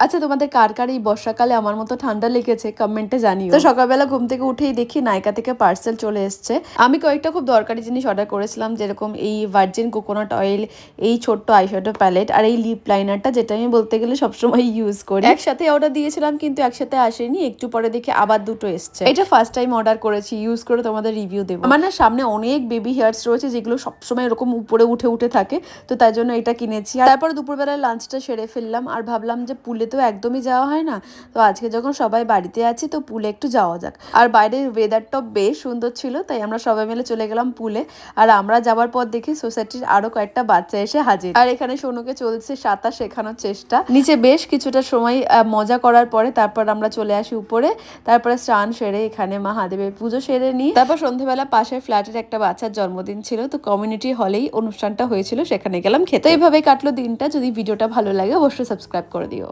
আচ্ছা, তোমাদের কার কার এই বর্ষাকালে আমার মতো ঠান্ডা লেগেছে কমেন্টে জানিও। তো সকালবেলা ঘুম থেকে উঠেই দেখি নাইকা থেকে পার্সেল চলে এসছে। আমি কয়েকটা খুব দরকারি জিনিস অর্ডার করেছিলাম, যেরকম এই ভার্জিন কোকোনাট অয়েল, এই ছোট্ট আইশ্যাডো প্যালেট আর এই লিপ লাইনারটা, যেটা আমি বলতে গেলে সবসময় ইউজ করি। একসাথে অর্ডার দিয়েছিলাম কিন্তু একসাথে আসেনি, একটু পরে দেখি আবার দুটো এসছে। এটা ফার্স্ট টাইম অর্ডার করেছি, ইউজ করে তোমাদের রিভিউ দেবো। আমার না সামনে অনেক বেবি হেয়ার্স রয়েছে যেগুলো সবসময় এরকম উপরে উঠে উঠে থাকে, তো তাই জন্য এটা কিনেছি। তারপর দুপুরবেলায় লাঞ্চটা সেরে ফেললাম আর ভাবলাম যে পুলে তো একদমই যাওয়া হয় না, তো আজকে যখন সবাই বাড়িতে আছি তো পুলে একটু যাওয়া যাক। আর বাইরের ওয়েদারটাও বেশ সুন্দর ছিল, তাই আমরা সবাই মিলে চলে গেলাম পুলে। আর আমরা যাওয়ার পর দেখি সোসাইটির আরো কয়েকটা বাচ্চা এসে হাজির। আর এখানে সোনুকে চলছে সাঁতার শেখানোর চেষ্টা। নিচে বেশ কিছুটা সময় মজা করার পরে তারপর আমরা চলে আসি উপরে। তারপরে স্নান সেরে এখানে মহাদেবের পুজো সেরে নিই। তারপর সন্ধ্যেবেলা পাশের ফ্ল্যাটের একটা বাচ্চার জন্মদিন ছিল, তো কমিউনিটি হলেই অনুষ্ঠানটা হয়েছিল, সেখানে গেলাম খেতে। এইভাবে কাটলো দিনটা। যদি ভিডিওটা ভালো লাগে অবশ্যই সাবস্ক্রাইব করে দিও।